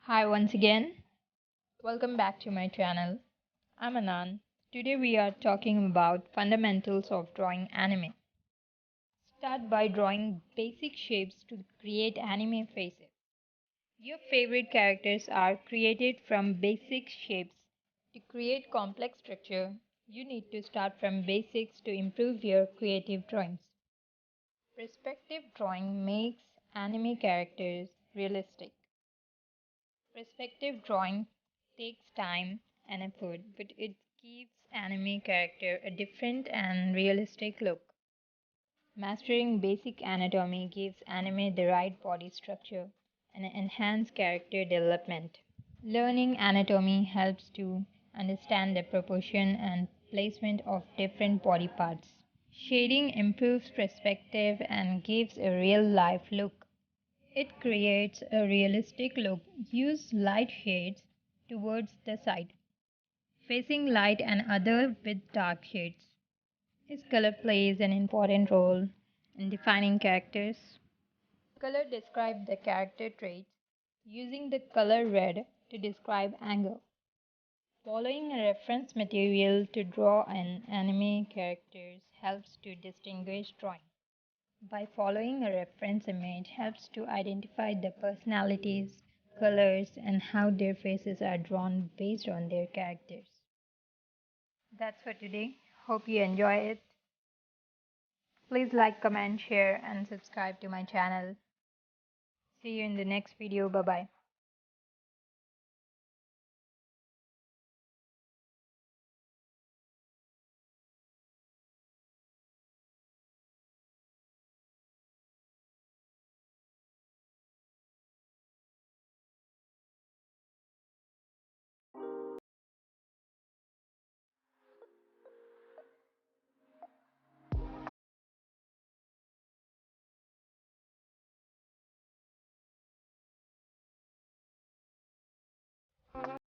Hi once again. Welcome back to my channel. I'm Anan. Today we are talking about fundamentals of drawing anime. Start by drawing basic shapes to create anime faces. Your favorite characters are created from basic shapes. To create complex structure, you need to start from basics to improve your creative drawings. Perspective drawing makes anime characters realistic. Perspective drawing takes time and effort, but it gives anime character a different and realistic look. Mastering basic anatomy gives anime the right body structure and enhance character development. Learning anatomy helps to understand the proportion and placement of different body parts. Shading improves perspective and gives a real life look. It creates a realistic look. Use light shades towards the side, facing light and other with dark shades. This color plays an important role in defining characters. Color describes the character traits, using the color red to describe anger. Following a reference material to draw an anime characters helps to distinguish drawing. By following a reference image helps to identify the personalities, colors, and how their faces are drawn based on their characters. That's for today. Hope you enjoy it. Please like, comment, share, and subscribe to my channel. See you in the next video. Bye bye.